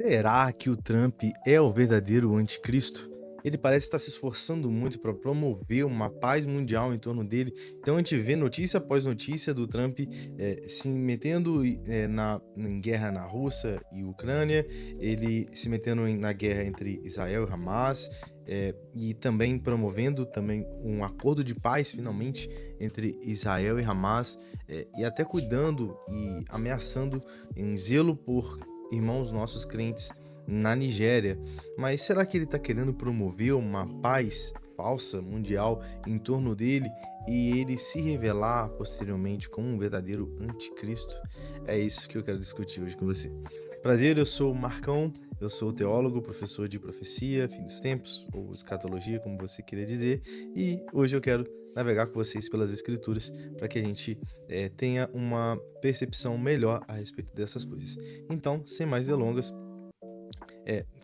Será que o Trump é o verdadeiro anticristo? Ele parece estar se esforçando muito para promover uma paz mundial em torno dele. Então a gente vê notícia após notícia do Trump se metendo em guerra na Rússia e Ucrânia, ele se metendo na guerra entre Israel e Hamas, e também promovendo também um acordo de paz finalmente entre Israel e Hamas, e até cuidando e ameaçando em zelo por irmãos nossos crentes na Nigéria. Mas será que ele está querendo promover uma paz falsa mundial em torno dele e ele se revelar posteriormente como um verdadeiro anticristo? É isso que eu quero discutir hoje com você. Prazer, eu sou o Marcão, eu sou teólogo, professor de profecia, fim dos tempos, ou escatologia, como você queira dizer, e hoje eu quero navegar com vocês pelas escrituras para que a gente tenha uma percepção melhor a respeito dessas coisas. Então, sem mais delongas,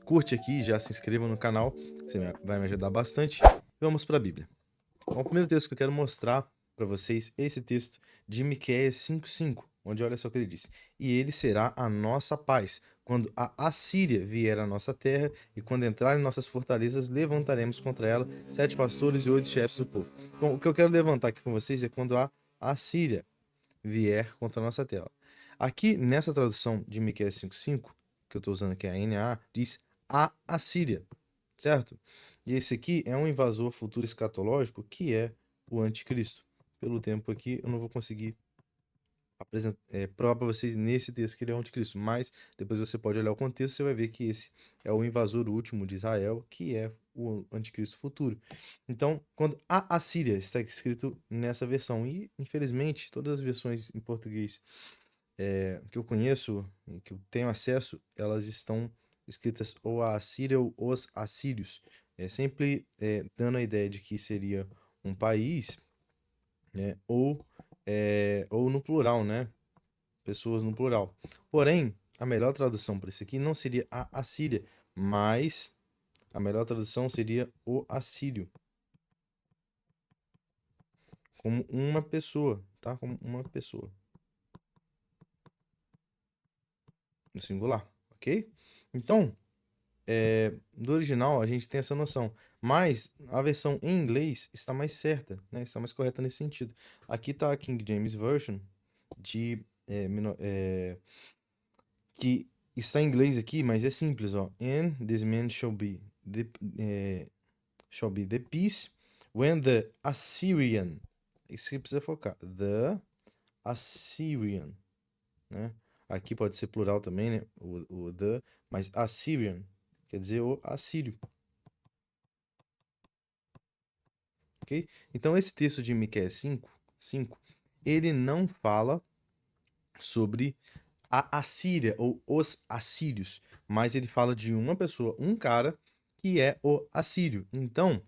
curte aqui, já se inscreva no canal, você vai me ajudar bastante. Vamos para a Bíblia. Bom, o primeiro texto que eu quero mostrar para vocês é esse texto de Miqueias 5:5, onde olha só o que ele diz: "E ele será a nossa paz, quando a Assíria vier à nossa terra, e quando entrar em nossas fortalezas, levantaremos contra ela 7 pastores e 8 chefes do povo." Bom, o que eu quero levantar aqui com vocês é quando a Assíria vier contra a nossa terra. Aqui, nessa tradução de Miqueias 5:5, que eu estou usando aqui a NA, diz a Assíria, certo? E esse aqui é um invasor futuro escatológico que é o anticristo. Pelo tempo aqui, eu não vou conseguir provar para vocês nesse texto que ele é o anticristo, mas depois você pode olhar o contexto, você vai ver que esse é o invasor último de Israel, que é o anticristo futuro. Então, quando a Assíria está escrito nessa versão, e infelizmente todas as versões em português que eu conheço, e que eu tenho acesso, elas estão escritas ou a Assíria ou os assírios, sempre dando a ideia de que seria um país, né, ou no plural, né, pessoas no plural. Porém, a melhor tradução para isso aqui não seria a Assíria, mas a melhor tradução seria o assírio, como uma pessoa, tá? Como uma pessoa, no singular, ok? Então, do original a gente tem essa noção, mas a versão em inglês está mais certa, né? Está mais correta nesse sentido. Aqui está a King James Version de que está em inglês aqui, mas é simples, ó. And this man shall be the peace when the Assyrian. Isso que precisa focar. The Assyrian, né? Aqui pode ser plural também, né? O the, mas Assyrian quer dizer o assírio, ok? Então esse texto de Miqueias 5, ele não fala sobre a Assíria ou os assírios, mas ele fala de uma pessoa, um cara que é o assírio. Então,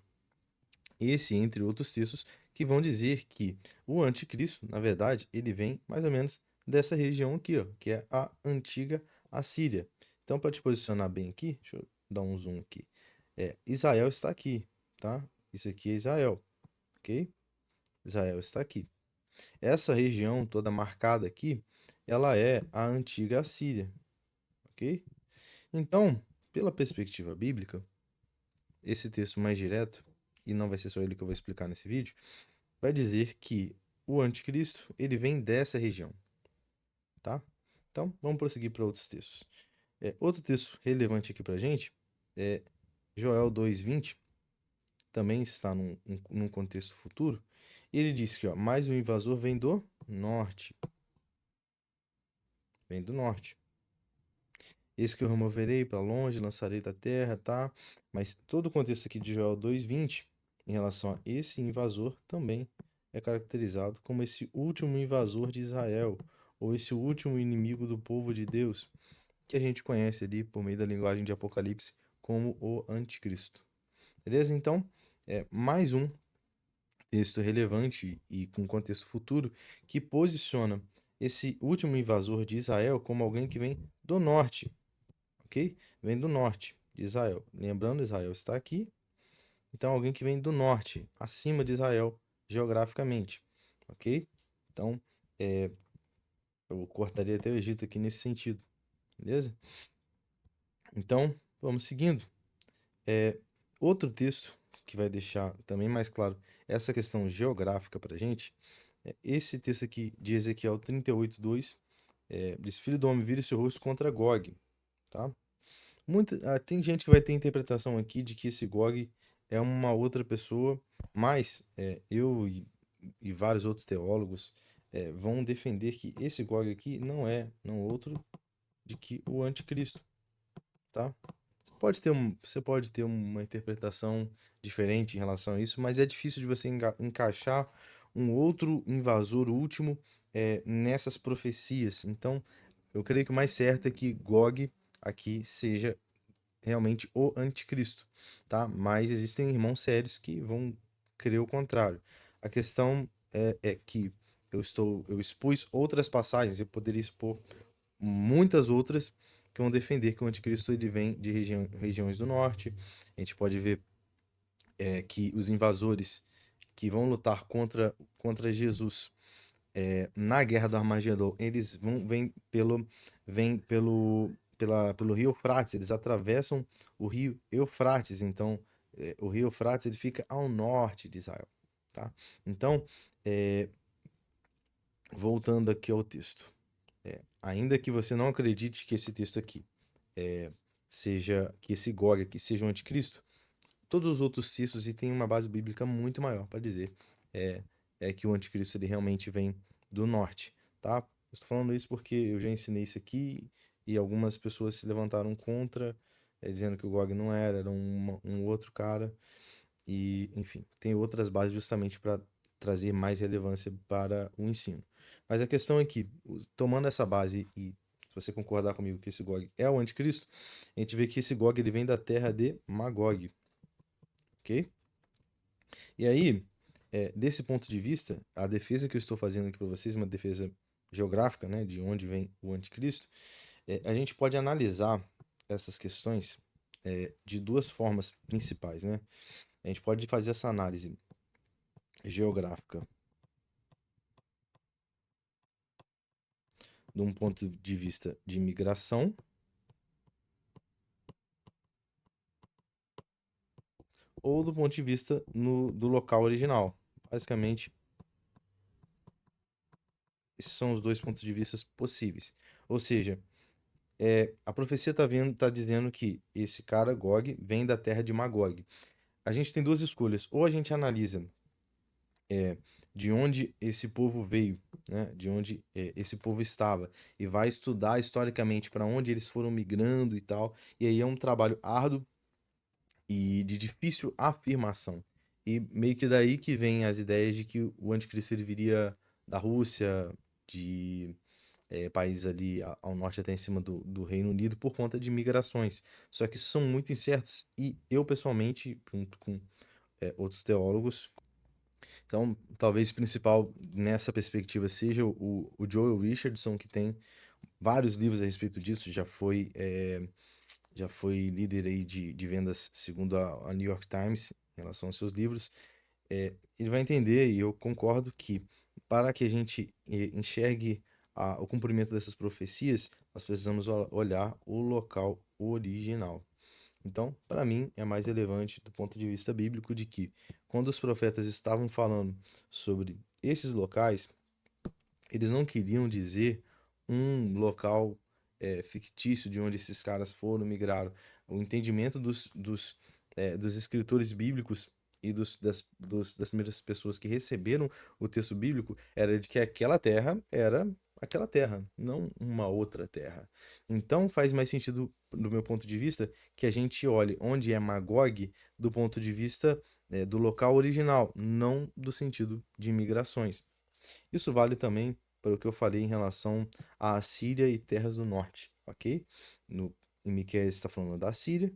esse, entre outros textos, que vão dizer que o anticristo, na verdade, ele vem mais ou menos dessa região aqui, ó, que é a antiga Assíria. Então, para te posicionar bem aqui, deixa eu dar um zoom aqui. Israel está aqui, tá? Isso aqui é Israel, ok? Israel está aqui. Essa região toda marcada aqui, ela é a antiga Assíria, ok? Então, pela perspectiva bíblica, esse texto mais direto, e não vai ser só ele que eu vou explicar nesse vídeo, vai dizer que o anticristo, ele vem dessa região, tá? Então, vamos prosseguir para outros textos. Outro texto relevante aqui para a gente é Joel 2:20, também está num contexto futuro, e ele diz que, ó, mas o invasor vem do norte. Eis que eu removerei para longe, lançarei da terra, tá? Mas todo o contexto aqui de Joel 2:20, em relação a esse invasor, também é caracterizado como esse último invasor de Israel, ou esse último inimigo do povo de Deus, que a gente conhece ali por meio da linguagem de Apocalipse como o anticristo. Beleza? Então, mais um texto relevante e com contexto futuro que posiciona esse último invasor de Israel como alguém que vem do norte, ok? Vem do norte de Israel. Lembrando, Israel está aqui, então alguém que vem do norte, acima de Israel, geograficamente, ok? Então, eu cortaria até o Egito aqui nesse sentido, beleza? Então, vamos seguindo. É, outro texto que vai deixar também mais claro essa questão geográfica para a gente é esse texto aqui de Ezequiel 38:2, diz: Filho do homem, vire seu rosto contra Gog, tá? Tem gente que vai ter interpretação aqui de que esse Gog é uma outra pessoa, mas eu e vários outros teólogos vão defender que esse Gog aqui não outro de que o anticristo, tá? Você pode ter uma interpretação diferente em relação a isso, mas é difícil de você encaixar um outro invasor último nessas profecias. Então, eu creio que o mais certo é que Gog aqui seja realmente o anticristo, tá? Mas existem irmãos sérios que vão crer o contrário. A questão é que eu expus outras passagens, eu poderia expor muitas outras que vão defender que o anticristo ele vem de regiões do norte. A gente pode ver que os invasores que vão lutar contra Jesus na Guerra do Armagedon, eles vêm pelo rio Eufrates, eles atravessam o rio Eufrates, então o rio Eufrates ele fica ao norte de Israel, tá? Então, é, voltando aqui ao texto, ainda que você não acredite que esse texto aqui que esse Gog aqui seja o anticristo, todos os outros textos e tem uma base bíblica muito maior para dizer é, que o anticristo ele realmente vem do norte, tá? Eu estou falando isso porque eu já ensinei isso aqui e algumas pessoas se levantaram contra, dizendo que o Gog não era um outro cara e, enfim, tem outras bases justamente para trazer mais relevância para o ensino. Mas a questão é que, tomando essa base e se você concordar comigo que esse Gog é o anticristo, a gente vê que esse Gog ele vem da terra de Magog, ok? E aí, desse ponto de vista, a defesa que eu estou fazendo aqui para vocês, uma defesa geográfica, né, de onde vem o anticristo, a gente pode analisar essas questões de duas formas principais, né? A gente pode fazer essa análise geográfica de um ponto de vista de migração ou do ponto de vista do local original. Basicamente, esses são os dois pontos de vista possíveis. Ou seja, a profecia tá dizendo que esse cara, Gog, vem da terra de Magog. A gente tem duas escolhas. Ou a gente analisa de onde esse povo veio, né? De onde esse povo estava, e vai estudar historicamente para onde eles foram migrando e tal. E aí é um trabalho árduo e de difícil afirmação. E meio que daí que vem as ideias de que o anticristo ele viria da Rússia, de países ali ao norte até em cima do Reino Unido por conta de migrações. Só que são muito incertos e eu pessoalmente, junto com outros teólogos, então talvez o principal nessa perspectiva seja o Joel Richardson, que tem vários livros a respeito disso, já foi líder aí de vendas segundo a New York Times em relação aos seus livros. Ele vai entender, e eu concordo, que para que a gente enxergue o cumprimento dessas profecias, nós precisamos olhar o local original. Então, para mim, é mais relevante do ponto de vista bíblico de que, quando os profetas estavam falando sobre esses locais, eles não queriam dizer um local fictício de onde esses caras foram, migraram. O entendimento dos escritores bíblicos e das primeiras pessoas que receberam o texto bíblico era de que aquela terra era aquela terra, não uma outra terra. Então faz mais sentido, do meu ponto de vista, que a gente olhe onde é Magog do ponto de vista do local original, não do sentido de migrações. Isso vale também para o que eu falei em relação à Assíria e terras do norte, ok? Em Miqueias está falando da Assíria,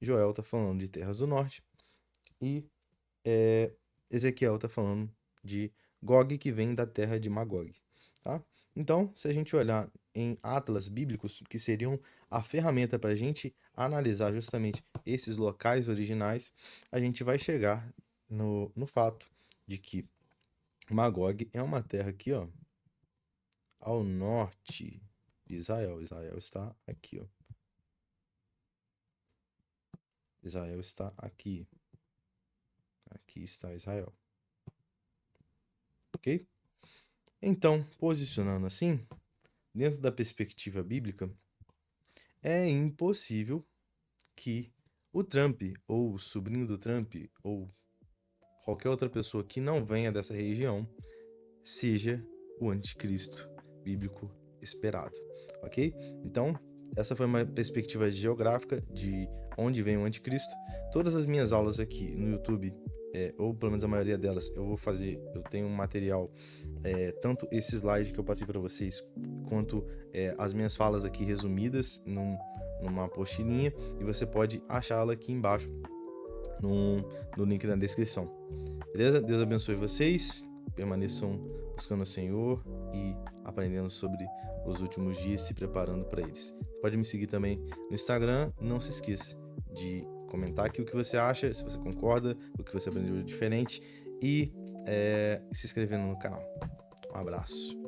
Joel está falando de terras do norte e é, Ezequiel está falando de Gog, que vem da terra de Magog, tá? Então, se a gente olhar em atlas bíblicos, que seriam a ferramenta para a gente analisar justamente esses locais originais, a gente vai chegar no fato de que Magog é uma terra aqui, ó, ao norte de Israel. Israel está aqui, ó. Israel está aqui. Aqui está Israel. Ok? Então, posicionando assim, dentro da perspectiva bíblica, é impossível que o Trump, ou o sobrinho do Trump, ou qualquer outra pessoa que não venha dessa região, seja o anticristo bíblico esperado, ok? Então, essa foi uma perspectiva geográfica de onde vem o anticristo. Todas as minhas aulas aqui no YouTube, ou pelo menos a maioria delas, eu tenho um material, tanto esse slide que eu passei para vocês, quanto as minhas falas aqui resumidas numa apostilinha, e você pode achá-la aqui embaixo no link na descrição. Beleza? Deus abençoe vocês, permaneçam buscando o Senhor e aprendendo sobre os últimos dias, se preparando para eles. Pode me seguir também no Instagram, não se esqueça de comentar aqui o que você acha, se você concorda, o que você aprendeu de diferente, e se inscrevendo no canal. Um abraço.